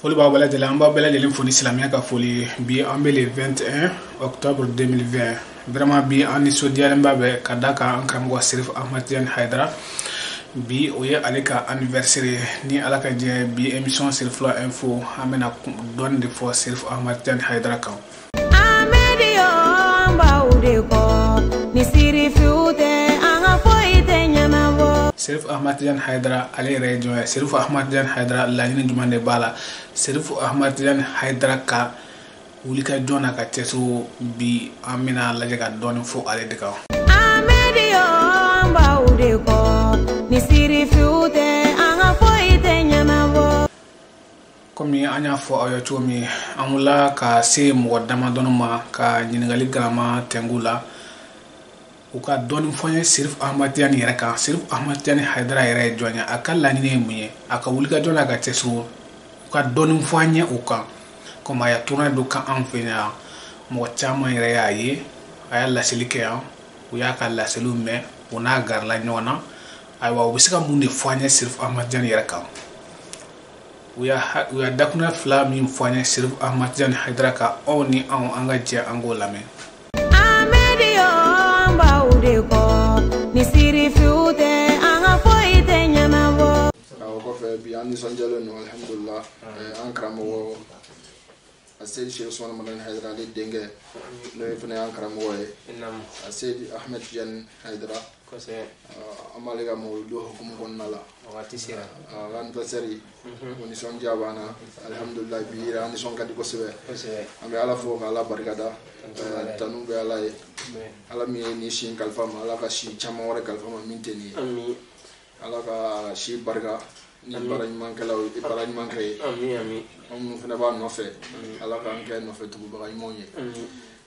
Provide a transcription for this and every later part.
Foli b'a bɛɛ lajɛlen, an b'a bɛɛ lajɛlen fo ni silamɛya ka foli. Bi an bɛ le 21 octobre 2020. Vraiment bi an nisɔndiyalen b'a bɛɛ ka da kan an karamɔgɔ Serif Ahmad Tidiane Haidara. Bi o ye ale ka anniversaire ni ala ka jɛ. Bi émission Serifula Info an bɛna dɔɔni de fɔ Serif Ahmad Tidiane Haidara kan. Serif Ahmad Tidiane Haidara ale yɛrɛ ye jɔn ye? Serif Ahmad Tidiane Haidara laɲini jumɛn de b'a la? Serif Ahmad Tidiane Haidara ka wuli ka jɔn na ka cɛsiri bi an bɛna lajɛ ka dɔɔni fɔ ale de kan. Komi an y'a fɔ aw ye cogo min, an wulila ka se mɔgɔ damadɔni ma ka ɲininkali galama tɛngu la. U ka dɔɔni fɔ n ye Serif Ahmad Tidiane yɛrɛ kan. Serif Ahmad Tidiane Haidara yɛrɛ ye jɔn ye? A ka laɲini ye mun ye? A ka wuli ka jɔn na ka cɛsiri. U ka dɔɔni fɔ an ye o kan. Komi a y'a tourné do kan an fɛ yan, mɔgɔ caman yɛrɛ y'a ye. A y'a laseli kɛ yan, u y'a ka laseliw mɛn, u n'a garila ɲɔgɔn na. Ayiwa u bɛ se ka mun de fɔ an ye Serif Ahmad Tidiane yɛrɛ kan? U y'a dakuruɲa fila min fɔ an ye Serif Ahmad Tidiane Haidara kan, aw ni an ka jɛ an k'o lamɛn. Bi an nisɔndiyalen don alhamdulillah. An karamɔgɔ Seydi Cheikh Ousmane Madani Haidara ale denkɛ n'o ye fana y'an karamɔgɔ ye, Seydi Ahmed Tidiane Haidara. An b'ale ka mawulidu hukumu kɔnɔna la. L'anniversaire o nisɔndiya b'an na alhamdulillah. Bi an nisɔn ka di kosɛbɛ. An bɛ ala fo k'ala barikada. Tanu bɛ ala ye, ala min ye ni si kalifa ma, ala ka si caman wɛrɛ kalifa ma min tɛ nin ye. Ala ka si barika ni baara ɲumankɛlaw ye, baara ɲuman kɛ ye. An minnu fana b'a nɔfɛ, ala k'an kɛ nɔfɛ tugubaga ɲumanw ye.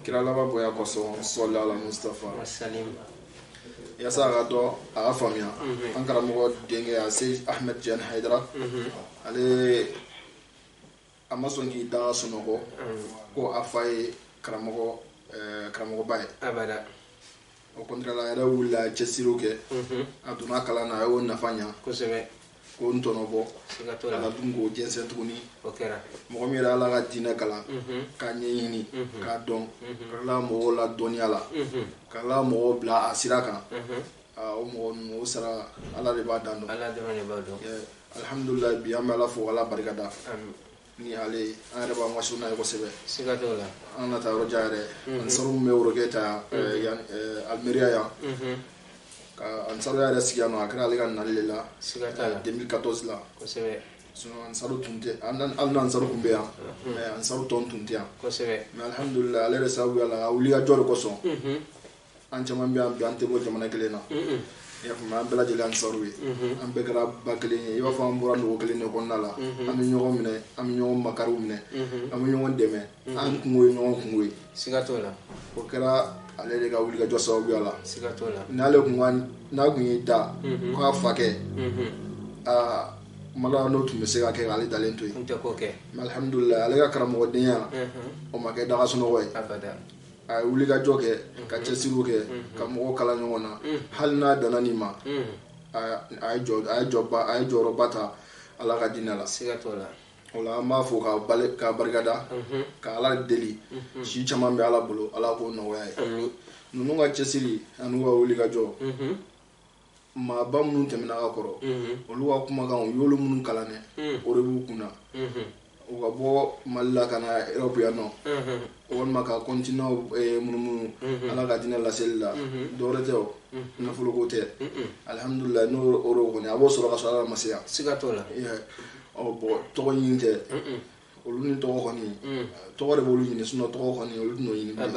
Kira laban bonya kosɔn sɔli ala Mustafa. Yasa a ka dɔn a ka faamuya, an karamɔgɔ denkɛ Seydi Ahmed Tidiane Haidara, ale a ma sɔn k'i da sunɔgɔ ko a fa ye karamɔgɔba ye. O contraire la, a yɛrɛ wulila cɛsiriw kɛ, a donna kalan na, a y'o nafa ɲa ko n tɔnɔ bɔ, a ka dun k'o jɛnsɛn tuguni. Mɔgɔ min yɛrɛ ala ka diinɛ kalan k'a ɲɛɲini k'a dɔn, ka la mɔgɔw la dɔnniya la, ka la mɔgɔw bila a sira kan, o mɔgɔ ninnu o sara ala de b'a dan dɔn. Alhamdulillah bi an bɛ ala fo ala barikada ni ale, an yɛrɛ b'an ka sunna ye kosɛbɛ. An na taa yɔrɔ jan yɛrɛ, ansaru min bɛ worokɛ ta Almeria yan, ka ansaru yɛrɛ sigi yan nɔ, a kɛra ale ka nali de la 2014 la. Sinon ansaru tun tɛ, hali na ansaru tun bɛ yan, mais ansaru tɔn tun tɛ yan. Mais alhamdulillah ale yɛrɛ sababuya la, a wulikajɔ de kosɔn an caman bɛ yan bi an tɛ bɔ jamana kelen na. I y'a faamuya, an bɛɛ lajɛlen ansaru ye, an bɛɛ kɛra ba kelen ye. I b'a fɔ an bɔra nogo kelen de kɔnɔna la, an bɛ ɲɔgɔn minɛ, an bɛ ɲɔgɔn makariw minɛ, an bɛ ɲɔgɔn dɛmɛ, an kungo ye ɲɔgɔn kungo ye. O kɛra ale de ka wulikajɔ sababuya la. N'a kun y'i da k'a fa kɛ, mala n'o tun bɛ se ka kɛ ale dalen to yen. Mais alhamdulillah ale ka karamɔgɔdenya o ma kɛ daga sunɔgɔ ye. A ye wulikajɔ kɛ, ka cɛsiriw kɛ, ka mɔgɔw kala ɲɔgɔn na, hali n'a danna nin ma, a ye jɔyɔrɔba ta ala ka diinɛ la. O la an b'a fɔ k'a barikada, ka ala deli, si caman bɛ ala bolo, ala k'o nɔgɔya ye. Ninnu ka cɛsiri ani ka wulikajɔ, maaba minnu tɛmɛna ka kɔrɔ, olu ka kumakan u y'olu minnu kalan dɛ, o de b'u kunna. U ka bɔ Mali la ka na Europe yan nɔ, walima ka continent munumunu ala ka diinɛ laseli la, dɔwɛrɛ tɛ o, nafoloko tɛ. Alhamdulillah n'o kɔni a b'o sɔrɔ ka sɔrɔ ala ma se yan. Bon tɔgɔ ɲini tɛ, olu ni tɔgɔ kɔni, tɔgɔ de b'olu ɲini, sinon tɔgɔ kɔni olu tɛn'o ɲini bilen.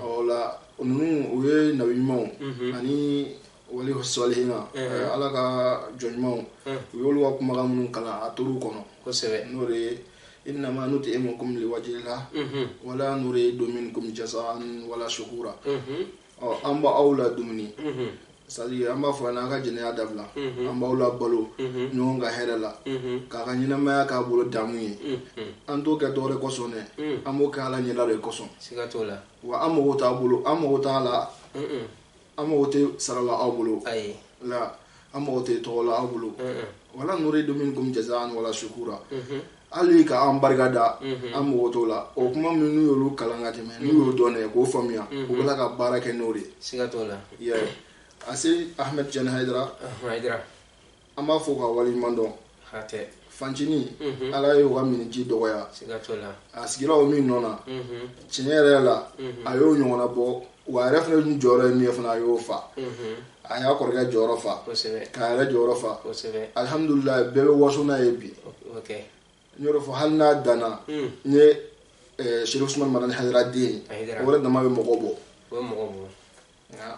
O la ninnu u ye nabi ɲumanw ani wali salihina, ala ka jɔn ɲumanw, u y'olu ka kumakan minnu kalan a tor'u kɔnɔ. N'o de ye innama nut'imukum liwajhillah wala nuridu minkum jaza'an wala shukura. An b'aw la dumuni, c'est-à-dire an b'a fɔ an ka jɛnɛya dabila, an b'aw la balo ɲɔgɔn ka hɛrɛ la, k'a ka ɲɛnamaya k'a bolo damu ye. An t'o kɛ dɔwɛrɛ kosɔn dɛ, an b'o kɛ ala ɲɛda de kosɔn. Wa an mago t'a bolo, an mago t'a la, an mago tɛ sara la aw bolo, la an mago tɛ tɔgɔ la aw bolo. wala nuridu minkum jazaan wala shukura ali ka an barigada an mogoto la o kuma min n'u y'olu kalan ka tɛmɛ n'u y'o dɔn k'o faamuya u bɛ ka baara kɛ n'o de siga t'o la ase Ahmed Tidiane Haidara an b'a fɔ ka waleɲuman dɔn fancini ala ye u ka miniji dɔgɔya siga t'o la a sigira o min nɔ na tiɲɛ yɛrɛ la a y'o ɲɔgɔnna bɔ wa a yɛrɛ fana jɔyɔrɔ ye min ye fana a y'o fa a y'a kɔrɔkɛ jɔyɔrɔ fa k'a yɛrɛ jɔyɔrɔ fa alhamdulillah bɛɛ bɛ waso n'a ye bi n y'o fɔ hali n'a danna n ye Sheikh Usman Madani Haidara den o yɛrɛ dama bɛ mɔgɔ bɔ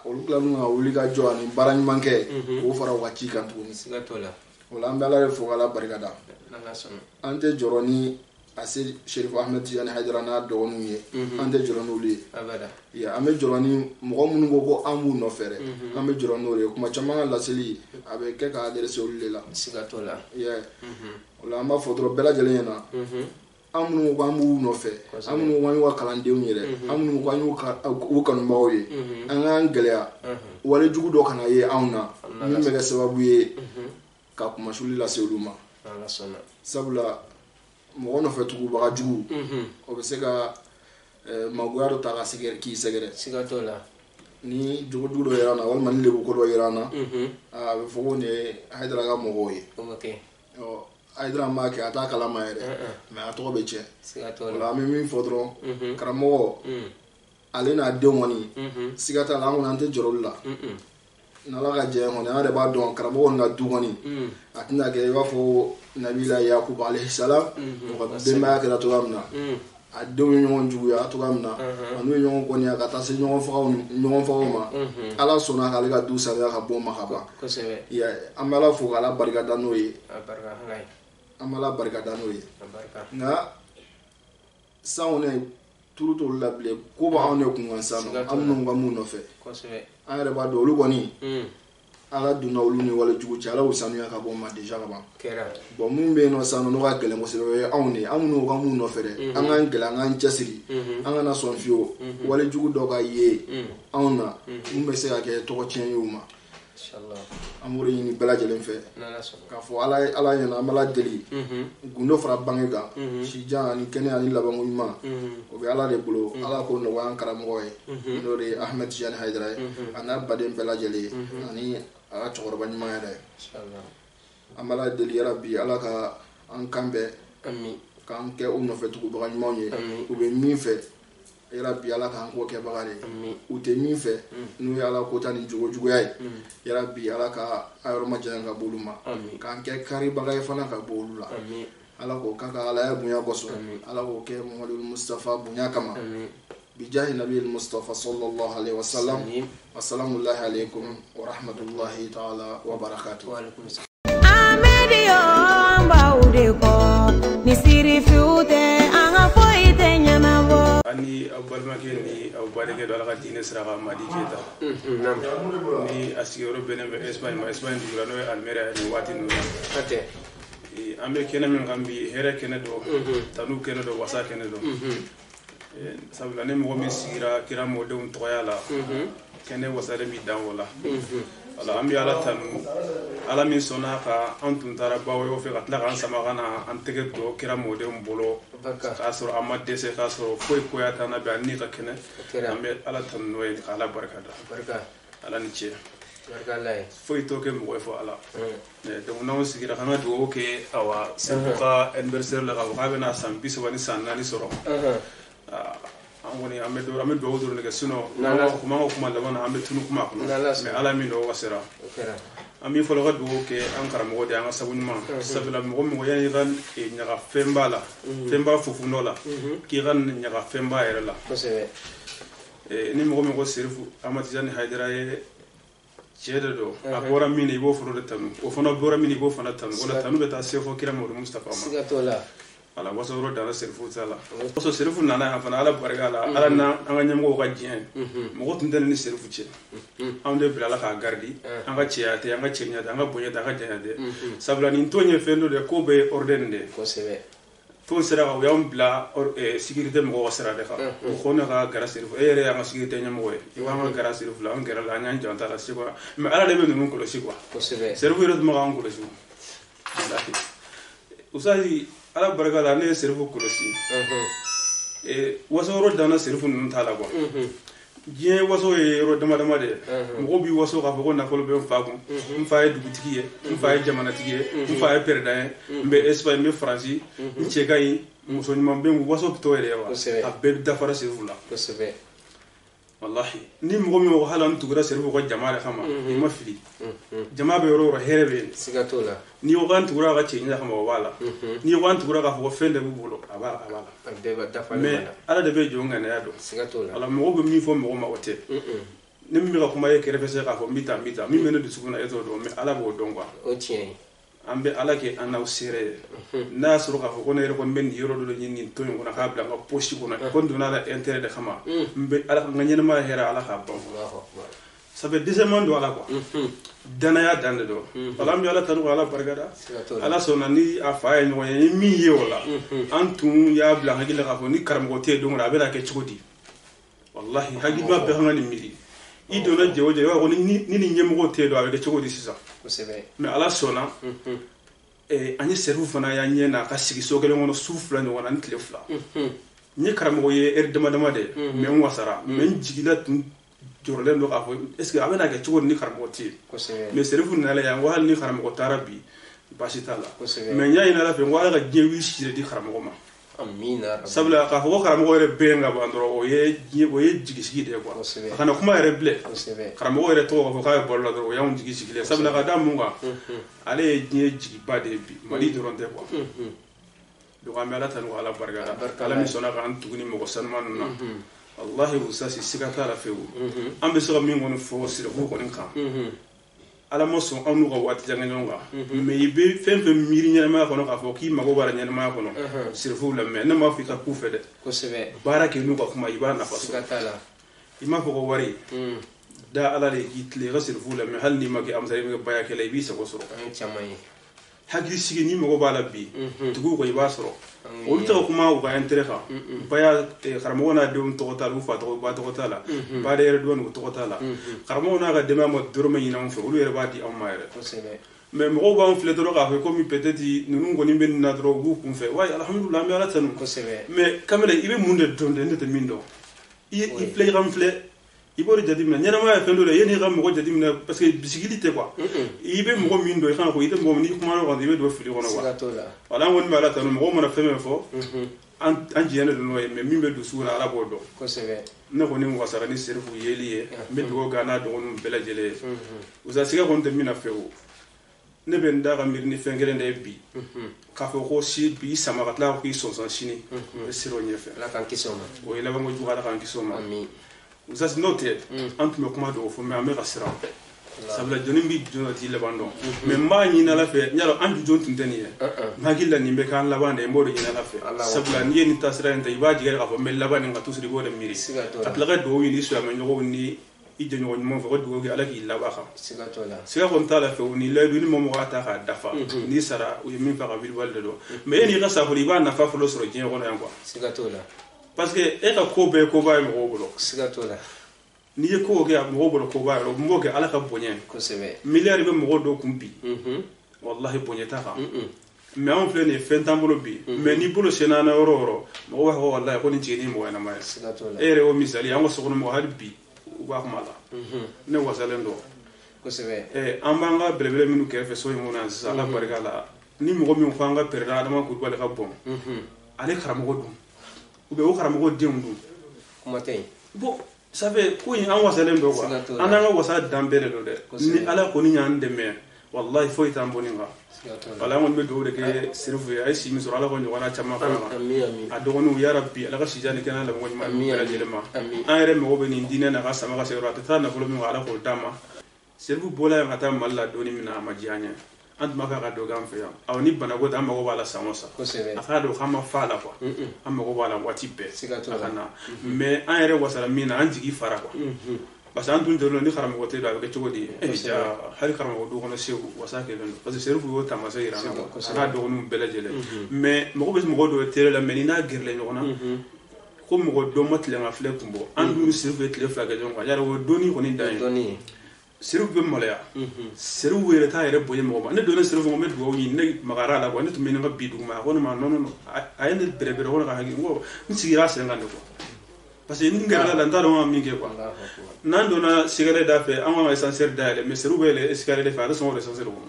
olu tilal'u ka wuli ka jɔ ani baara ɲuman kɛ k'o fara u ka ci kan tuguni o la an bɛ Ala de fo k'Ala barikada an tɛ jɔrɔ ni a se Sheikh Ahmed Tidiane Haidara n'a dɔgɔninw ye an tɛ jɔrɔ n'olu ye an bɛ jɔrɔ ni mɔgɔ minnu ko ko an b'u nɔfɛ dɛ an bɛ jɔrɔ n'olu ye kuma caman ka laseli a bɛ kɛ k'a adressé olu de la o la an b'a fɔ dɔrɔn bɛɛ lajɛlen ɲɛna an minnu ko an b'u nɔfɛ an minnu ko an y'u ka kalandenw yɛrɛ an minnu ko an y'u kanubagaw ye an k'an gɛlɛya wale jugu dɔ kana ye anw na min bɛ kɛ sababu ye ka kumasuli lase olu ma sabula mɔgɔ nɔfɛ tugubaga jugu o bɛ se ka magoya dɔ ta k'i sɛgɛrɛ ni jogojugu dɔ yera an na walima ni lebu ko dɔ yera an na a bɛ fɔ ko nin ye Haidara ka mɔgɔw ye Haidara m'a kɛ a t'a kalama yɛrɛ mais a tɔgɔ bɛ tiɲɛ o la an bɛ min fɔ dɔrɔn karamɔgɔ ale n'a denw kɔni siga t'a la an kɔni an tɛ jɔrɔ olu la n'Ala ka jɛ kɔni an yɛrɛ b'a dɔn karamɔgɔ ka du kɔni a tɛna kɛ i b'a fɔ Nabila Yakubu alayhi salam o ka denbaya kɛra cogoya min na a denw ye ɲɔgɔn juguya cogoya min na n'u ye ɲɔgɔn kɔniya ka taa se ɲɔgɔn fagaw ma Ala sɔnna k'ale ka du sariya ka bɔ ma ka ban an bɛ Ala fo k'Ala barikada n'o ye an bɛ Ala barikada n'o ye nka san kɔni turu t'olu la bilen ko b'anw de kun kan sisan nɔ an minnu ka mun nɔfɛ an yɛrɛ b'a dɔn olu kɔni Ala donna olu ni wale jugu cɛ Ala y'u sanuya ka bɔ ma déjà ka ban bon mun bɛ yen nɔ sisan nɔ n'o ka gɛlɛn kosɛbɛ o ye anw de an minnu ka mun nɔfɛ dɛ an k'an gɛlɛn an k'an cɛsiri an kana sɔn fiyewu wale jugu dɔ ka ye anw na mun bɛ se ka kɛ tɔgɔ tiɲɛ ye u ma an b'o de ɲini bɛɛ lajɛlen fɛ k'a fɔ Ala ɲɛna an b'Ala deli gundo fara bange kan sijan ani kɛnɛya ani labanko ɲuman o bɛ Ala de bolo Ala k'o nɔgɔya an karamɔgɔ ye n'o de ye Ahmed Tidiane Haidara ye a n'a baden bɛɛ lajɛlen ani a ka cɛkɔrɔba ɲuman yɛrɛ an b'Ala deli yarabi Ala ka an kan bɛɛ k'an kɛ u nɔfɛ tugubaga ɲumanw ye u bɛ min fɛ yarabi Ala k'an k'o kɛbaga de u tɛ min fɛ n'u ye Ala kota ni jogojuguya ye yarabi Ala ka a yɔrɔ ma janya ka bɔ olu ma k'an kɛ karibaga ye fana ka bɔ olu la Ala k'o k'a ka Alaya bonya kosɔn Ala k'o kɛ Muhamadu Mustafa bonya kama bijahi Nabi Mustafa sallallahu alaihi wasallam wassalamu alaikum wa rahmatullahi ta'ala wa barakatuh Amedio mbaude ko ni siri fiute anga foite nyanabo ani abalmake ni abalike do ala dine sira madi keta ni asigoro benen be Espagne dugula no Almeria ni wati no ambe kene men gambi here kene do tanu kene do wasa kene do sabula ne mo mi sigira kira mo de un toyala kene wasare mi dan wala ala ambi ala tanu ala min sona ka antun tara bawo yo fe ka tla kan sama kana antege do kira mo de un bolo ka soro amade se ka soro foy ko ya tana be ani ka kene ambe ala tanu no e ala barka ala ni che foy to ke mo fo ala donc non sigira kana do ke awa sebuka anniversaire la ka be na sambi so wani sanani soro angoni ambe do do ne sino na kuma la wana ambe tunu kuma ko mais ala min do wasira ami folo ga do ke an karamo de an sabu nyuma sabila mo yani ran e nyaga femba fufu no la ki ran nyaga femba era la ni mo sirfu Ahmed Tidiane Haidara ye cede do abora min ibo furo de tanu o fona bora min ibo fona tanu wala tanu beta sefo kira mo Mustafa ma sigatola ala waso ro dara serfu tala waso serfu nana ha fana ala barga ala na anga nyamgo ga jien mo ko tundel ni serfu ce amde bila la ka gardi anga ciate anga cenya anga bonya da ga jenya de sabla ni tonye fendo de ko be ordende ko sebe to sera ga yam bla sécurité mo ko sera de fa ko na ga gara serfu ere anga sécurité nyamgo e wa anga gara serfu la anga la nya janta la sikwa mais ala de be no ko lo sikwa ko sebe serfu ro mo ga ko lo sikwa usai ala baraka la ne serifu kolosi waso ro dana serifu nun tala ko je waso e ro dama dama de mo bi waso ka ko na folo be fagu mfa e dugutiki e mfa e jamana tigi e mfa e perda mbe Espagne mbe France nche gai muso nyuma mbe waso pito ere wa abbe dafara serifu la ko sebe wallahi ni mo mi ko halan tugura serifu ko jamaare xama ma fili jama be ro herebe sigatola ni o gan tugura ga chenya xama wala ni o gan tugura ga ko fende bu bolo aba abbe ba dafa me ala de be jonga na yado sigatola ala mo go mi fo mo ma wote ni mi ga kuma ye kere fese ga ko mita mi mena de suguna eto do me ala bo dongwa o tien ambe ala ke ana usire na suru ka ko ne ko men yoro do nyini to ngona ka bla ga posti ko na ko nduna la intérêt de xama mbe ala nga nyene ma hera ala ka bon ça fait deuxièmement do ala ko dana ya dande do ala mi ala tanu ala bargada ala sona ni afa e nyoy ni mi ye wala antum ya bla nga gila ka ko ni karam te do ngora be la ke chukodi wallahi hagi ma be ngani mili i dona jewoje wa ko ni nyemgo te do avec chukodi sisa mais ala sona ani servu fana ya nyena ka sigi sogele ngono sufla ni wana ntle fla ni karamo ye dama dama de mais on wasara men jigila tun jorlen do ka fo est ce que abena ke chukodi ni karamo ti mais servu na la ya wal ni karamo tarabi basitala mais nya ina la fe wala ga jewi shi di karamo ma amina sabla ka ho karamo re benga bandro o ye jigisi de quoi kana kuma re ble karamo re to ko ka bollo do ya un jigisi le sabla ka damunga ale jigi bade bi mali doron de quoi do amela tan wala barga ala mi sona kan tuguni mo sanman na wallahi usasi sikata la fewu ambe so mi ngonu fo sire ko ko nka ala mo so anu ko wat janga nyonga me yibe fembe miri nyama ko no ka fo ki mago bara nyama ko no sirfu la me na ma fi ka ku fede ko sebe barake nu ko kuma yiba na fa sikatala ima ko wari da ala le gitle ga sirfu la me hal ni magi am sare me baya ke lay bi sa ko soro chamay hagi sigi ni mago bala bi tugu ko yiba soro o to kuma o ga entre ka baya karamo na de un to talu fa to ba to tala ba de do no to tala karamo na ga de ma mo dorme ina on fe o le ba di am mayre mais mo ba on fle to ga fe ko mi peut-être nunu ngoni ben na dro gu kum fe way alhamdulillah mi ala tanu mais kamele ibe munde donde ne te mindo i play ram fle ibori jadimna nyana ma fendo le yeni ram mo jadimna parce que bisigilité quoi ibe mo mindo xana ko ite mo ni kuma no ibe do fili wono wa wala won mala tanu mo mo na feme fo an jiyana do no mais mimbe do sura ala bodo ko sebe ne ko ni mo wasara ni serfu yeliye me do gana do no bela jele uza siga ko ndemina fewo ne ben da ga mirni fengere nde bi ka fo ko si bi sama gatla ko son san chini siro nyefe la kan kisoma o ila bango juga la kan kisoma ami uza note antum ko ma do fo me amera sira sabla joni bi jona ti le bandon mais ma ni na la fe nyalo andu jontu ndeni ma gilla ni be kan la bande mbodo ni na la fe sabla ni ni tasira nda ibaji ga ko me la bande ngatu sri bodo miri atla ga do wi ni so ma nyogo ni ije nyogo mo fa do gi ala ki la ba xam siga ko tala fe ni le du ni mo ta ka dafa ni sara o mi fa ka bil walde do mais ni ga sa ko liba na fa fo lo soro jeno ko na yango parce que e ka ko be ko ba mo bolo ni ye ko ge mo bolo ko ba ro mo ge ala ka bonyen ko sebe milliard be mo do kumpi wallahi bonyeta ka mais on fait ne fentambolo bi mais ni bolo sena na oro mo wa ko wallahi ko ni jeni mo na ma ere o misali yango so ko mo halbi wa ko mala ne wasalendo ko sebe ambanga belebele minu kefe so mo na sa la barika la ni mo mi fanga perda dama ko wala ka bon ale karamo dum ube o karamo dem dum kuma tay bo sabe ko yin an wasalendo quoi ananga wasa dambele do de ni ala ko ni nyan de me wallahi foi tamboninga wala ngon be do de ke sirfu ay si mi sura la ko nyona chama ko a do ngonu ya rabbi ala ka sijani kana la ngoni ma mi la jelema an yere me obe ni dina na ka sama ka sero ta na ko mi wala ko dama sirfu bola ya ngata malla do ni mina majanya ant maka ka do gam fe ya aw ni bana go dama go wala samosa aka do khama fala quoi amma go wala wati be kana mais an yere wasala mina an jigi fara quoi parce que antu ndolo ni kharamo ko te do avec chogodi ja hal kharamo do kono sew wasake don parce que serfu yo tamasa irana ko ana do no belajele mais mo bes mo do tere la menina gerle nyona ko mo do matle ma fle kumbo andu serfu etle flaga jonga yara wo doni ko ni dai Seru be malaya seru were ta yere boye mo ne do ne seru mo me do ni ne magara la ko ne to me nga bidu ma ko ma no ay ne bere ko ga hagi ngo ni sigira se ngande ko parce que ni ngara la ndaro ma mi ke ko nan do na sigare da fe an wa essentiel da le me seru be le sigare de fa da so essentiel ko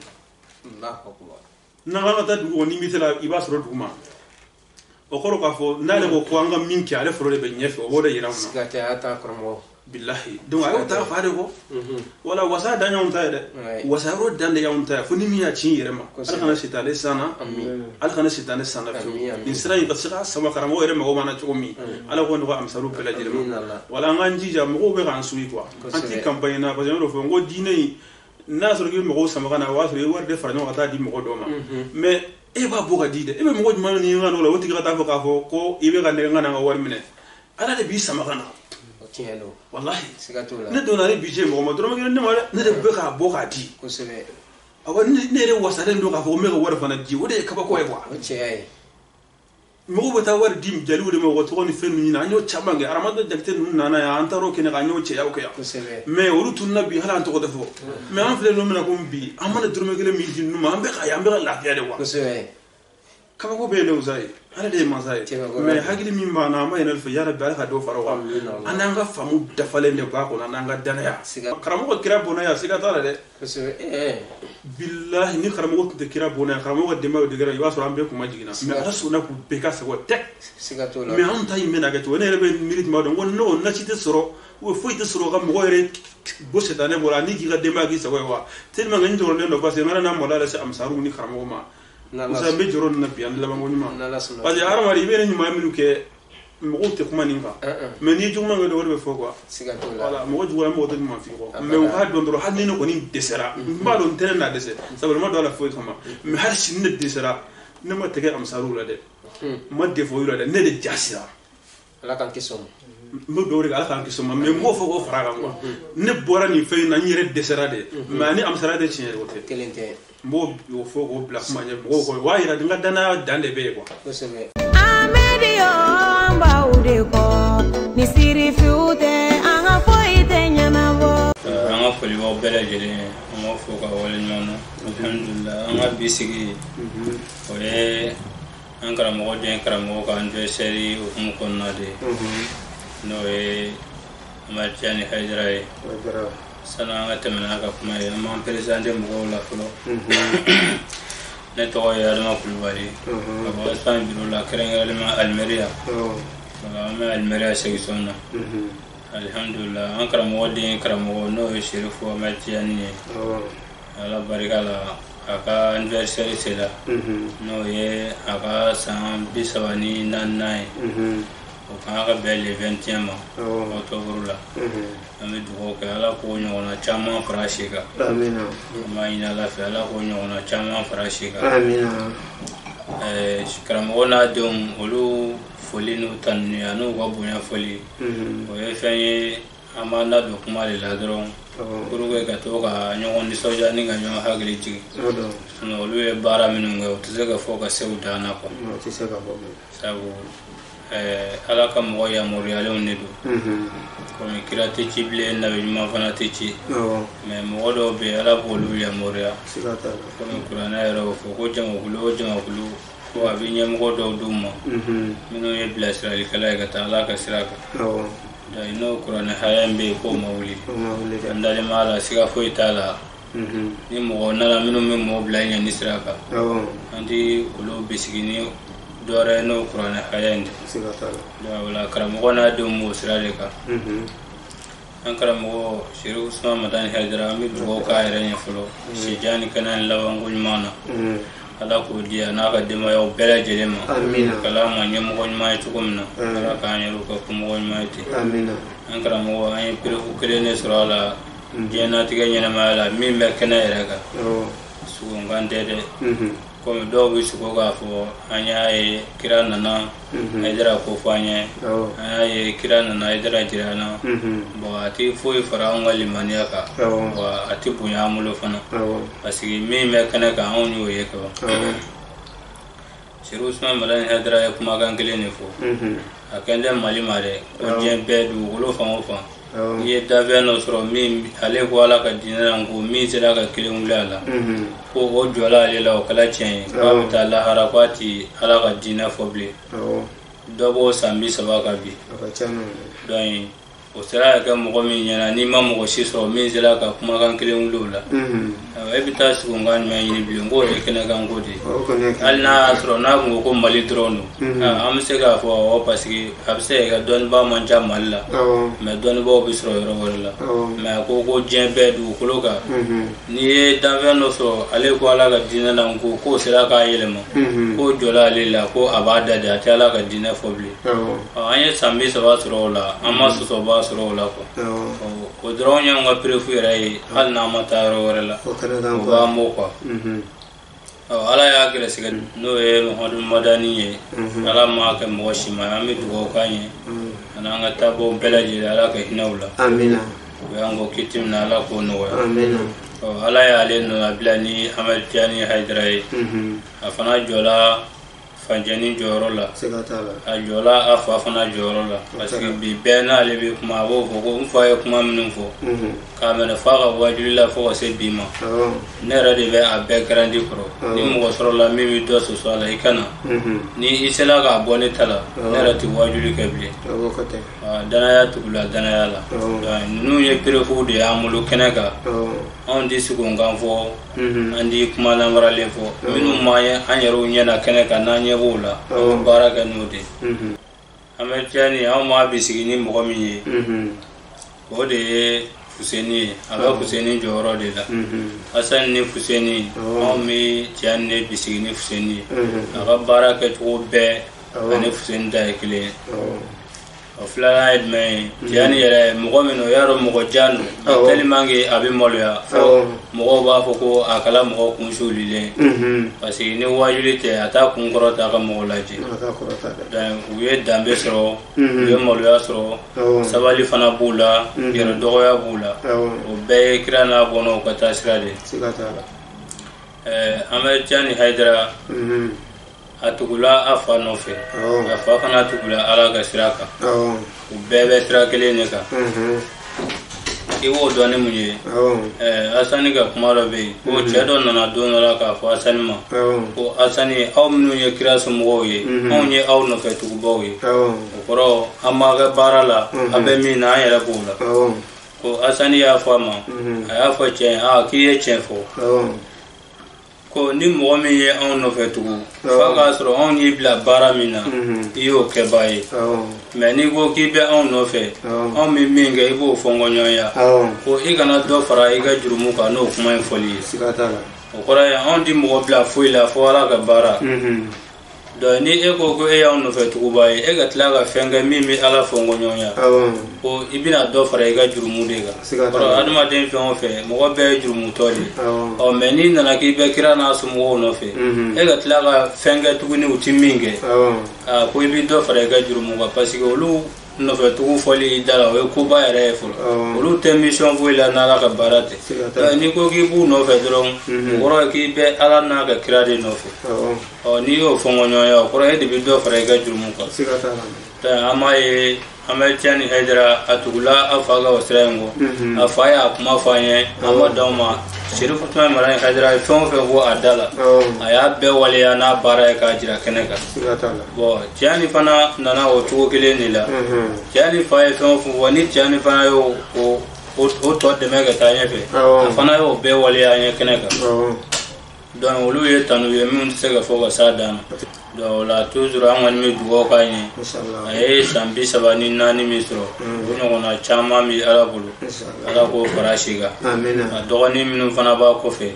Allahu akbar na ga ta du ni mi tela iba so du ma o ko ka fo na le ko anga min ke ale fro de be nyefe o boda yiram na sigate ata kormo billahi donc ayo ta faade ko wala wasa danya on taade wasa ro dande ya on taade fo ni mi ya cin yere ma alkhana sitale sana alkhana sitale sana fi isra'i qasqa sama karamo yere ma go mana to mi ala ko ndo am saru bela jere wala nganji ja mo be kan suyi quoi anti campagne na parce que fo ngo dine na so gi mo go sama kana wa so war de farno kata di mo go do ma mais e ba boga dide e be mo go manu ni ngano la woti kata fo ka fo ko ibe kan de ngana war mine ala de bi sama kana tielo wallahi sigatola ne dona ni budget mo dro ma ne ma ne de be ka bo ka di ko sebe awa ne re wasare ndo ka fo me ka war fana di wode ka ba ko e kwa o chey mo go ta war dim jalu de mo go to ni fen ni na nyo chamange aramado jakte nu na na ya antaro kene ka nyo che ya ko ya ko sebe mais olu tunna bi hala anto ko defo mais an fle no me na ko bi amana dro me gele mi di nu ma ambe ka ya ambe ka la fiade wa ko sebe kama ko be no zai ala de ma zai mais hagili min ba na ma ina fa ya rabbi ala ka do faro wa ananga famu dafale ne ba ko ananga dana ya karamo ko kira bona ya siga tala de ko sebe billahi ni karamo ko te kira bona karamo ko de ma de gara yo so ambe ko majigina mais ala so na ku be ka se ko tek sigatola mais an tay mena ga to ne rebe minute ma do no na ci te soro wo foi te soro ga mo yere bo se dane bola ni ki ga de ma gi se wa tellement ngani joro ne do parce que ngana na mo la se amsaru ni karamo ma usa be joro na bi an la bango ni ma parce que arama ri be ni ma minu ke mo ko te kuma ni fa mais ni juma nga do be fo quoi sigatola wala mo jugula mo to ma fi ko mais o ha do ndoro ha ni ko ni desera ba do tere na dese sabu ma do la fo kama mais har sin ne desera ne ma tege amsaru la de ma defo yura de ne de jasira ala kan kisom mo do re ala kan kisom mais mo fo ko fara kan quoi ne bora ni fe na nyere desera de mais ni amsara de chin wote kelente mo yo fo ko black man mo ko wa ira dinga dana dande be quoi ko sebe Amedio mbaude ko ni siri fiute anga foite nyana bo anga foli wo bela jere mo fo ka wala nyana alhamdulillah anga bisigi oye ankara mo den kara mo ka anniversaire o mo konna de no e martiani haydara sana anga temena ka kuma e ma presenter mo la folo ne to ya ma kulwari aba san biro la krenga ma almeria wala ma almeria segisona alhamdulillah ankara mo den kara mo no e sherifu martiani ala barikala aka anniversaire sela no ye aka san bisawani nanai o kan ka bel le 20e octobre la ami dugo ke ala ko nyona chama frashika amina ma ina la fe ala ko nyona chama frashika amina shikram ona dum olu foli no tanu ya no wa bunya foli o ye fanye amanda do kuma le la dron kuru ga to ka nyoon di soja ni ga nyoon hagli jigi no olu e bara minum ga to zega fo ka sewda na ko ti sega bo sabu ala ka mo ya mo reale on nedo ko mi kirate ci ble na be ma fana te ci mais mo do be ala bolu ya mo rea sigata ko mi kurana ero fo ko jamo kulo ko abi nyam ko do dum mino e blasra li kala ga ta ala ka siraka da ino kurana hayambe ko mawli andale mala siga fo itala ni mo na la mino mo blanya ni siraka andi ulo bisigini dore no kurana hayande sigata da wala karamo na dum mo siraleka an karamo shiru usman madan hadra mi do ka iranya fulo shi jani kana lawangu mana ala ko dia na ka dema yo bela jelema amina kala ma nyam ko ma tukumna ala ka nyaru ko ko mo ma ti amina an karamo ay pire ko krene surala jena tiga nyana mala mi me kana iraka su ngande de ko do bi su ko ga fo anya e kirana na edra ko fanya anya e kirana na edra jirana bo ati fo fara on wali maniaka wa ati bunya mulo fana asigi mi me kana ka on yo ye ko shiru usman malan edra e kuma kan kele ne fo akende mali mare ko je be du golo fa ye dabe no soro min ale ko ala ka dinara ko min sera ka kelen wulala ko o jola ale la o kala cien ba ta la harakwati ala ka dina foble dobo sambi sabaka bi don o sera ka mo min yana ni ma mo si so min sera ka kuma kan kelen wulula e bita su ngan me yini bi ngo e kena kan godi alna soro na ko mali drono am se ga fo o paski abse ga don ba man jamalla me don bo bi soro ro wala me ko jembe du kuloka ni danve no so ale ko ala ga dina nan ko sera ka yelema ko jola ale la ko abada da ta ala ga dina fobli anye sambi so ba soro la amma so ba soro la ko dronya nga prefu rai hal na mata ro wala ba mo ko ala ya gele siga no e Muhammad madani ye ala ma ka mo shima ami dugo kanye ananga tabo belaji ala ka hinawla amina yango kitim na ala ko no amina ala ya ale no ablani Ahmed Tidiane Haidara afana jola fanjani joro la a jola afa fana joro la parce que bi bena ale bi kuma bo ko mfa e kuma minun fo ka mena fa ga wajuli la fo se bima ne ra de be a background pro ni mo soro la mi mi do so la ikana ni isela ga bone tala ne ra ti wajuli ke bi dana ya tugula dana ya la nu ye prefu de amulu kenaka on di su gongan fo andi kuma na marale fo minu maye anyaro nyana kenaka na nyebola baraka node Ahmed Tidiane aw ma bisigi ni mo mi ye o de Fuseni aba Fuseni joro de la Hassan ni Fuseni aw mi Tidiane bisigi ni Fuseni aba baraka to be ani Fuseni da ekle ofla edme Tidiane yere mo mi no yaro mo janu telimangi abi molya mo ba fo ko akala mo kun shulile parce que ni wajulite ata kun korota ka mo laji dan uye dambe soro uye molya soro sabali fana bula yero dogoya bula o be kirana bono ko tasrade Ahmed Tidiane Haidara atugula afa nofe afa kana atugula ala ga siraka bebe sirakele ne ka iwo doni munye asani ga kumaro be ko chedo nana dono la ka fa asani ma ko asani aw minu ye kirasu mo ye onye aw no fe tugubo ye ko amma ga barala abe mi na yera bula ko asani ya fa ma aya fa che ki ye che fo ko ni mo mi ye on no fetugo fa ga soro on yi bla bara mina iyo ke bayi me ni go ki be on no fe on mi minga ibo fongo nyoya ko igana do fara iga jurumu ka no kuma en foli sikatala o kora ya on di mo bla fuila fo ala ga bara do ni e go e on no fetugo bayi e ga tla ga fenga mi ala fongo nyoya ko ibina do fara iga jurumu de ga ko adama den fe on fe mo be jurumu toli o meni nana ki be kira na sumo no fe e ga tla ga fenga tuguni utiminge ko ibi do fara iga jurumu ga parce que olu no fe tugu foli dala o ko ba yare fo olu te mission voila na la ka barate ni ko ki bu no fe dron ko ki be ala na ga kira de no fe o ni o fongo nyoya ko e de bi do fara iga jurumu ka ta amaye Ahmed Tidiane Haidara atugula afaga osrengo afaya kuma fanye amadoma Sheriff Ousmane Marani Haidara fon fe wo adala aya be wale ya na bara ka jira keneka bo Tidiane fana nana o tugo kele ni la Tidiane fa fon fu woni Tidiane fana yo o to de mega tanye fe fana yo be wale ya keneka don olu ye tanu ye mun se ga fo ga sadana do la toujours an mi dugo kanye inshallah ay sambi sabani nani misro wono gona chama mi arabulu ala ko farashiga amen do ni minu fana ba ko fe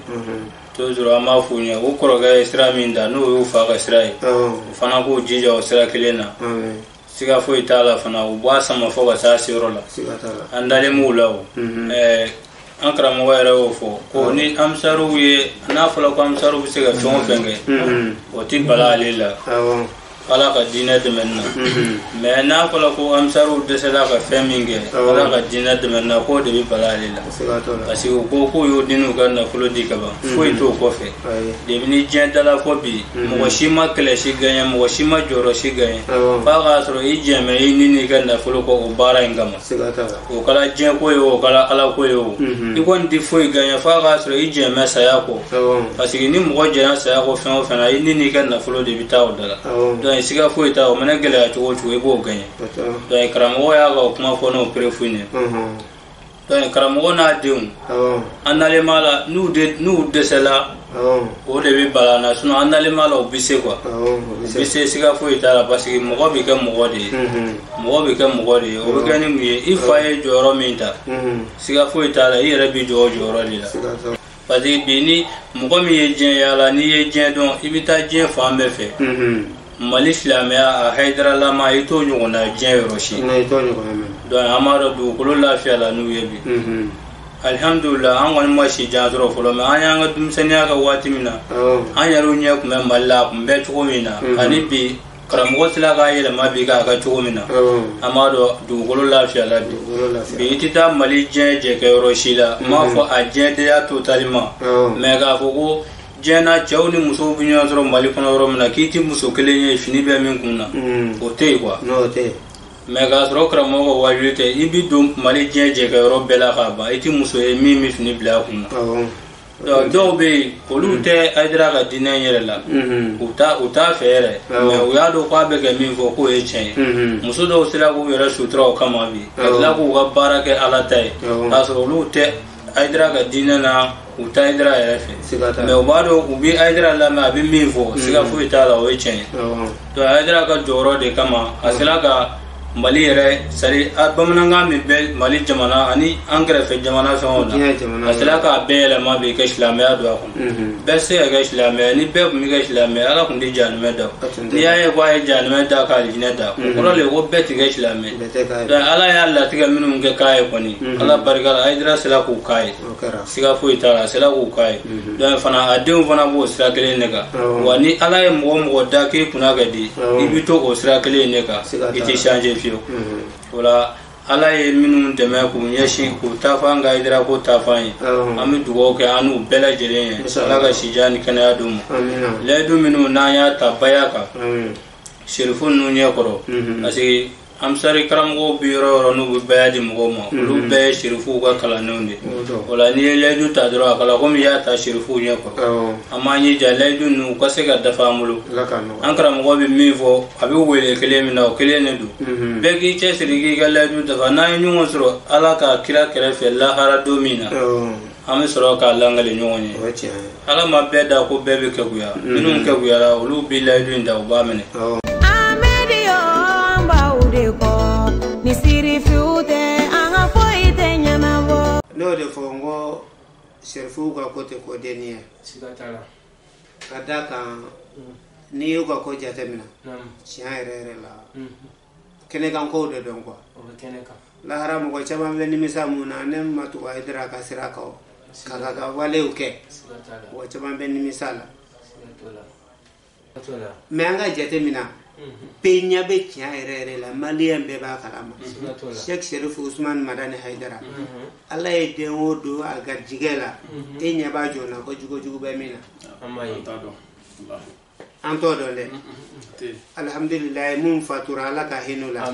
toujours ama funya o ko ga isra min da no o fa ga isra fana ko jija o sira kelena siga fo itala fana o ba sama fo ga sa sirola andale mu lawo ankara mo wayra o fo ko ni amsaru ye na fala ko amsaru se ga fon fenge o ti bala lela ala ka diinɛ dɛmɛ na mais n'a fɔla ko amisariw dɛsɛla ka fɛn min kɛ ala ka diinɛ dɛmɛ na k'o de bɛ bala ale la parce que u ko k'u y'o di n'u ka nafolo di ka ban foyi t'o kɔfɛ depi ni diɲɛ dala fɔ bi mɔgɔ si ma kɛlɛ si gagné mɔgɔ si ma jɔyɔrɔ si gagné f'a k'a sɔrɔ i jɛmɛ i ni n'i ka nafolo kɔ o baara in kama o kɛra diɲɛ ko ye o kɛra ala ko ye o i kɔni tɛ foyi gagné f'a k'a sɔrɔ i jɛmɛ saya kɔ parce que ni mɔgɔ jɛna saya kɔ fɛn o fɛn na i ni n'i ka nafolo de bɛ taa o da la donc siga foyi t'a o mana gɛlɛya cogo o cogo i b'o gagné donc karamɔgɔ y'a ka o kuma fɔ n'o perefu ɲɛ donc karamɔgɔ n'a denw an nalen b'a la n'u dɛsɛla o de bɛ bala na sinon an nalen b'a la o bɛ se quoi o bɛ se siga foyi t'a la parce que mɔgɔ bɛ kɛ mɔgɔ de ye mɔgɔ bɛ kɛ mɔgɔ de ye o bɛ kɛ ni mun ye i fa ye jɔyɔrɔ min ta siga foyi t'a la i yɛrɛ bɛ jɔ o jɔyɔrɔ de la parce que bi ni mɔgɔ min ye diɲɛ yaala n'i ye diɲɛ dɔn i bɛ taa diɲɛ fan bɛɛ fɛ Mali silamɛya a Hayidaralama i t'o ɲɔgɔn na diɲɛ yɔrɔ si donc an b'a dɔn dugukolo lafiya la n'u ye bi alhamdulillah an kɔni ma si jan sɔrɔ fɔlɔ mais an y'an ka denmisɛnniya kɛ waati min na an yɛrɛw ɲɛ tun bɛ Mali la a tun bɛ cogo min na ani bi karamɔgɔ sera k'a yɛlɛma bi k'a kɛ cogo min na an b'a dɔn dugukolo lafiya la bi i tɛ taa Mali diɲɛ jɛkɛyɔrɔ si la n m'a fɔ a diɲɛ denya totalement mais k'a fɔ ko diɲɛ na cɛw ni musow bɛ ɲɔgɔn sɔrɔ Mali kɔnɔ yɔrɔ min na k'i tɛ muso kelen ye fini bɛ min kun na o tɛ yen quoi mais k'a sɔrɔ karamɔgɔ ka wajibi tɛ i bɛ don Mali diɲɛ jɛkɛyɔrɔ bɛɛ la k'a ban i tɛ muso ye min bɛ fini bila a kun na donc dɔw bɛ yen olu tɛ Hayidara ka diinɛ in yɛrɛ la u t'a fɛ yɛrɛ mais u y'a dɔn k'a bɛ kɛ min fɔ k'o ye tiɲɛ ye muso dɔw sera k'u yɛrɛ sutura o kama bi ka tila k'u ka baara kɛ ala ta ye k'a sɔrɔ olu tɛ Hayidara ka diinɛ na u tɛ Hayidara yɛrɛ fɛ mais u b'a dɔn u bɛ Hayidara lamɛn a bɛ min fɔ siga foyi t'a la o ye tiɲɛ ye donc Hayidara ka jɔyɔrɔ de kama a sera ka Mali yɛrɛ c'est à dire bamanankan min bɛ Mali jamana ani an kɛrɛfɛ jamana fɛnw na a sera k'a bɛɛ yɛlɛma bi kɛ silamɛya don a kɔnɔ bɛɛ se ka kɛ silamɛ ni bɛɛ tun bɛ kɛ silamɛ ala tun tɛ jahanɛmɛ da n'i y'a ye k'a ye jahanɛmɛ da ka alijinɛ da o kɔrɔ de ko bɛɛ tɛ kɛ silamɛ donc ala y'a latigɛ minnu kɛ k'a ye kɔni ala barika la Hayidara sera k'u k'a ye siga foyi t'a la a sera k'u k'a ye donc fana a denw fana b'o sira kelen de kan wa ni ala ye mɔgɔ mɔgɔ da k'e kunna ka di i bɛ to o sira kelen de kan i tɛ changer wala ala ye minnu dɛmɛ k'u ɲɛsin k'u ta fɔ an ka Hayidara ko ta fɔ an ye an bɛ dugawu kɛ an n'u bɛɛ lajɛlen ye ala ka sijan ni kɛnɛya d'u ma layidu minnu n'an y'a ta baya kan serifu ninnu ɲɛ kɔrɔ parce que amisari karamɔgɔw bɛ yɔrɔ o yɔrɔ n'u bɛ baya di mɔgɔw ma olu bɛɛ ye serifuw ka kalannenw de wala n'i ye layidu ta dɔrɔn a kala komi i y'a ta serifuw ɲɛ kɔrɔ an b'an jija layidu ninnu u ka se ka dafa an bolo an karamɔgɔ bɛ min fɔ a bɛ wele kelen min na o kelen de don bɛɛ k'i cɛsiri k'i ka layidu dafa n'an ye ɲɔgɔn sɔrɔ ala ka kira kɛrɛfɛ lahara don min na an bɛ sɔrɔ k'a langale ɲɔgɔn ye ala ma bɛɛ da ko bɛɛ bɛ kɛguya minnu kɛguyara olu bɛ layidu in da u b'a minɛ ni sirifu tɛ an ka foyi tɛ ɲɛnabɔ n'o de fɔ n ko serifuw ka ko tɛ ko denniya ka da kan n'i y'u ka ko jateminɛ tiɲɛ yɛrɛ yɛrɛ la kɛnɛkan kow de dɔn quoi lahara mɔgɔ caman bɛ nimisa mun na ne ma tugu Hayidara ka sira kan k'a ka walew kɛ mɔgɔ caman bɛ nimisa la mais an ka jateminɛ Penya be tiɲɛ yɛrɛ yɛrɛ la maliyɛn bɛɛ b'a kalama Sheikh Sherif Usman Madani Hayidara ala ye den o don a garijigɛ la e ɲɛ b'a jɔ na ko jugu bɛ min na an t'o dɔn dɛ alhamdulillah mun fatura ala ka hinɛ la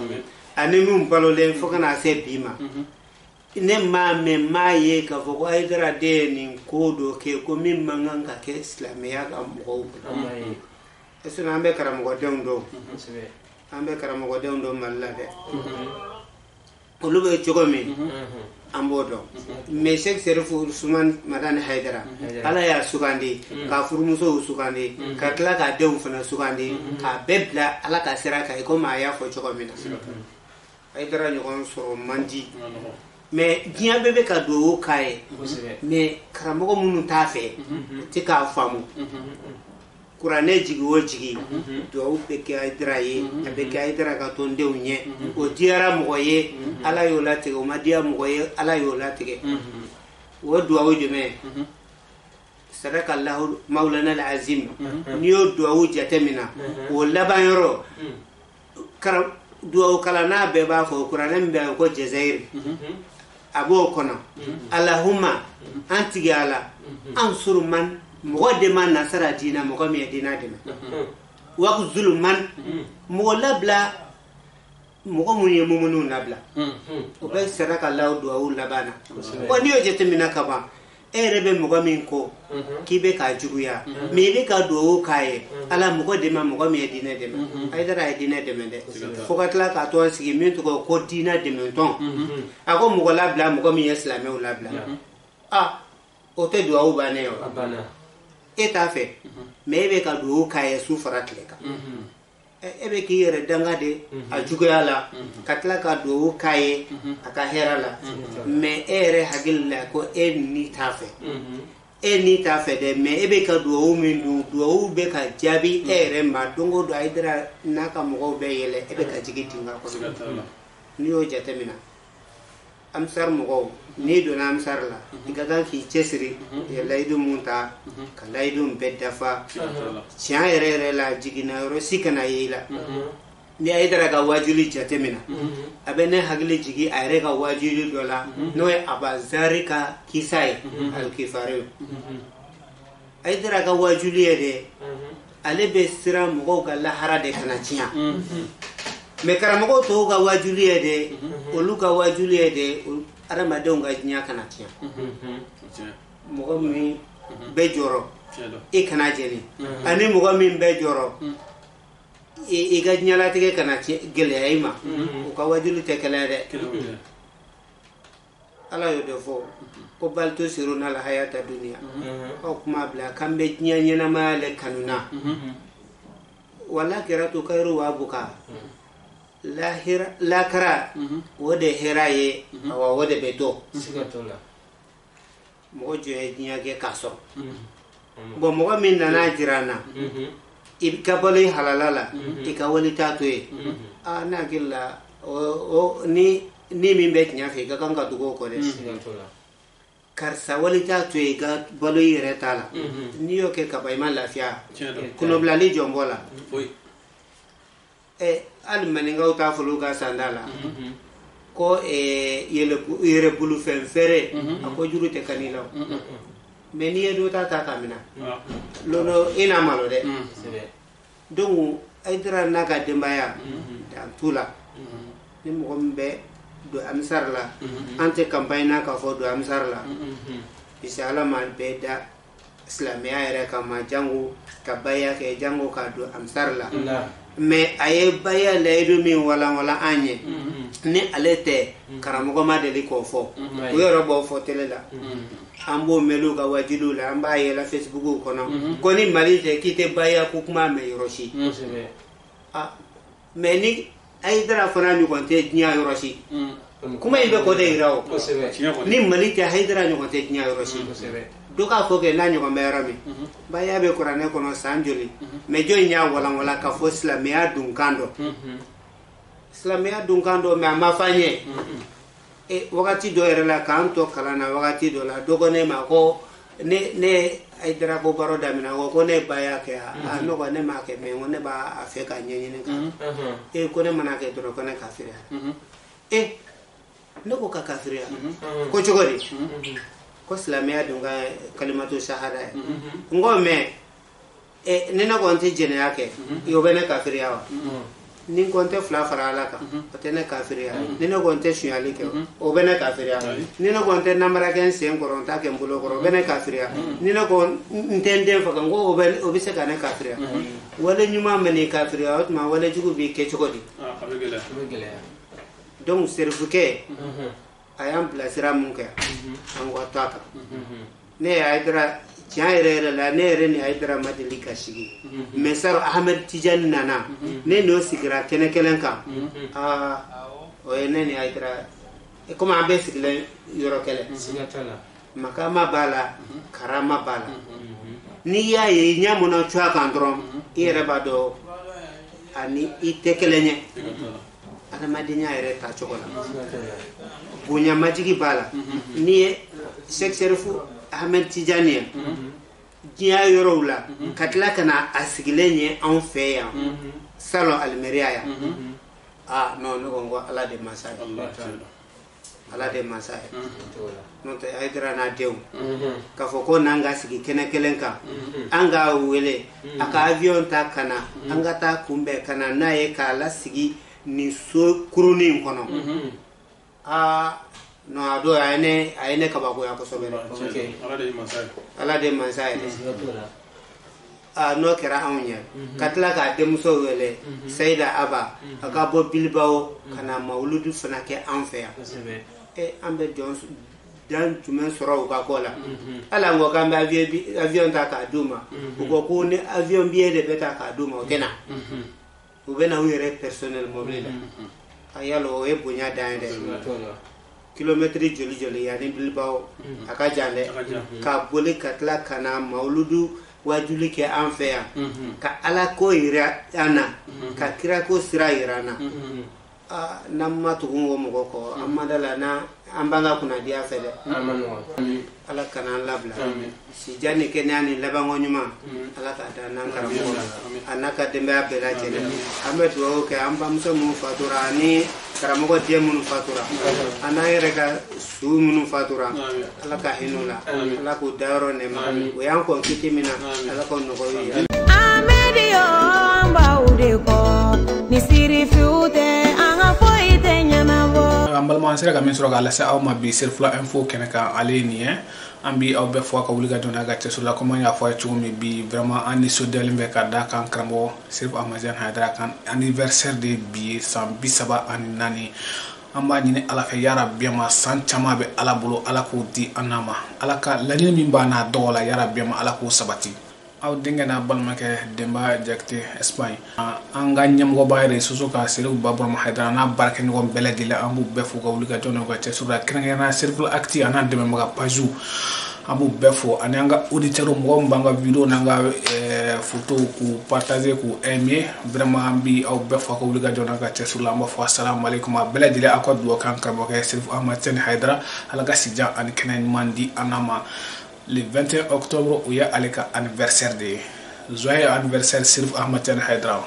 ani mun balolen fo kana se bi ma ne ma mɛn maa ye k'a fɔ ko Hayidara den ye nin ko dɔ kɛ ko min man kan ka kɛ silamɛya ka mɔgɔw bolo sinon an bɛ karamɔgɔdenw dɔn an bɛ karamɔgɔdenw dɔn Mali la dɛ olu bɛ cogo min an b'o dɔn mais Sheikh Sherif Usman Madani Hayidara ala y'a sugandi k'a furumusow sugandi ka tila k'a denw fana sugandi k'a bɛɛ bila ala ka sira kan komi a y'a fɔ cogo min na Hayidara ɲɔgɔn sɔrɔ man di mais diɲɛ bɛɛ bɛ ka duwawu k'a ye mais karamɔgɔ minnu t'a fɛ u tɛ k'a faamu kuranɛ jigi o jigi duwawu bɛ kɛ Hayidara ye a bɛ kɛ Hayidara ka tɔndenw ɲɛ o diyara mɔgɔ ye ala y'o latigɛ o ma diya mɔgɔ ye ala y'o latigɛ o duwawu jumɛn sadaka Allah maulana al-azim niyo duwa jatemina wala bayro karam duwa kala na be ba fo qur'an be ko jazair abo kono allahumma anti ala ansur man mugode man nasara dina mugome dina dina wa zulman mugolabla mugomunye mumunu nabla o be sadaka Allah duwa labana ko niyo jatemina kaba erebe mugomin ko kibe ka juguya mebe ka duwa kaye ala mugode ma mugome dina dina aidara dina dina de fokatla ka to sigi min to ko dina dina ton ako mugolabla mugome islame o labla o te duwa bane yo abana eta fe mebe ka duwa kaye su faratleka ebe ki yere danga de a juguya la katla ka duwa kaye aka herala me ere hagilla ko ni tafe ni tafe de me ebe ka duwa min duwa be ka jabi ere ma dongo do aidra naka mo be yele ebe ka jigitinga ko ni o jatemina amsar mo ni do na amsar la igaga ki chesri ya laidu munta ka laidu bedafa cia ere la jigina ro sikana yila ni aidara ga wajuli jatemina abene hagli jigi aire ga wajuli dola no e abazarika kisai al kifari aidara ga wajuli ede ale be sira mo ga la harade kana cia me karamo to ga wajuli ede olu ga wajuli ede arama de nga nya kana tia mo mi be joro e kana jeni ani mo mi be joro e ga nya la te kana gele ayma o ka wajuli te kala de ala yo defo ko balto siruna la hayata dunya o kuma bla kambe nya nya na ma le kanuna wala kiratu khairu wa buka la kara wode heraye awa wode beto sigatola mo je nyage kaso bo mo min na jirana ibkabali halalala ikawali tatwe na gilla o ni min bet nya fe ga kanga dugo ko de sigatola karsa wali tatwe ga balo yere tala niyo ke kabayma lafiya kuno blali jombola almaninga uta fuluga sandala ko yele bulu fenfere ako juru te kanila meni edo ta kamina lono ina malo de donc aidra naga dembaya dan tula ni mo gombe do amsarla ante campagne ka fo do amsarla inshallah man beda islamia era kama jangu kabaya ke jangu ka do amsarla me aye baya laidu min wala anye ni alete karamogo ma deli ko fo o yoro bo fo telela ambo melu ga wajilu la amba ye la Facebook kono koni mali te kite baya ku kuma me yoroshi me ni aidra fona ni konte nya yoroshi kuma ibe ko de irawo ni mali te aidra ni konte nya yoroshi doka foke nani ko merami baya be qur'ane kono sanjoli me joy nya wala ka fo islamia dunkando islamia dunkando me amafanye wakati do erela kanto kala na wakati do la dogone ma ko ne aidra ko baroda mina ko ne baya ke no ko ne ma ke me ngone ba afeka nyenye ka ko ne manake do ko ne kafira no ko kafira ko chogori ko islamia dunga kalimatu shahada ngome nina konti jene yake yo bene kafiri yawa nin konte fla farala ka otene kafiri yawa nina konte shuyali ke o bene kafiri yawa nina konte namara ken sen koronta ke mbulo koro bene kafiri yawa nina kon ntende fa ngo o bise kana kafiri yawa wala nyuma mani kafiri yawa ma wala jugu bi ke chokodi abegele donc serfuke ayam plasira munke angwa taka ne aidra tiaire la ne ni aidra madeli kashigi mesar ahmed tijan nana ne no sigira kene kelenka o ne ni aidra e kuma abe sigile yoro kele sigatala makama bala karama bala ni ya ye nyamuna chwa kandrom ire bado ani itekelenye ana madinya ire ta chokola bunya majigi bala ni sekserefu Ahmed Tijani diya yoro la katla kana asigilenye an fe ya salon almeria ya no ngo ala de masai ala de masai no te Haidara na dew ka foko nanga sigi kene kelenka anga wele aka avion ta kana anga ta kumbe kana naye kala sigi ni so kuruni kono no ado ayene kabako ya kosobere okay ala de masai no kera awnya katla ka demso wele Saida Aba aka bo Bilbao kana mauludu fana ke anfea ambe Jones dan tumen soro ka kola ala ngo kambe avion ta ka duma ko ko ni avion biye de beta ka duma otena ubena wire personnel mobile ayalo e bunya dande kilometri joli ya ni Bilbao aka jande ka bole katla kana mauludu wajuli ke anfea ka ala ko ira ana ka kira ko sira irana namma tugungo mogoko amadala na ambanga kuna dia fede ala kana labla si jani kenani labango nyuma ala ka dana ngara mo anaka dembe abela jene ametu o ke amba muso mu fatura ni karamogo dia mun fatura anayere ka su mun fatura ala ka hinula ala ko daro ne ma o yanko kitimina ala ko no ko yi amedio amba udeko ni siri fiute anga foite nyanavo ambal mo ansira gamin sura ala sa aw ma bi Serfula info keneka aleni ambi aw be fo ka wuliga dona gatte sur la comment ya fo chumi bi vraiment ani sodel be ka da kan krambo Serif Ahmadian Haidara kan anniversaire de bi sam bisaba ani nani amba ni ala fe yara biama san chama be ala bolo ala ko di anama ala ka lanini min bana dola yara biama ala ko sabati aw dingena balmake demba jakti Espagne anga nyam go bayre susuka Serif Babur Haidara na barke ni gon beledi la ambu befu ko wuliga dona gatte sur la krengena Serif acti ana de maga paju abu befo ananga auditeur mo mbanga video nanga photo ku partager ku aimer vraiment ambi aw befo ko wuliga dona gatte sur la mbo assalamu alaykum beledi la akod do kan ka boke Serif Ahmadian Haidara alaga sijan an kenen mandi anama le 21 octobre où il y a anniversaire de joyeux anniversaire Serif Ahmadian Haidara.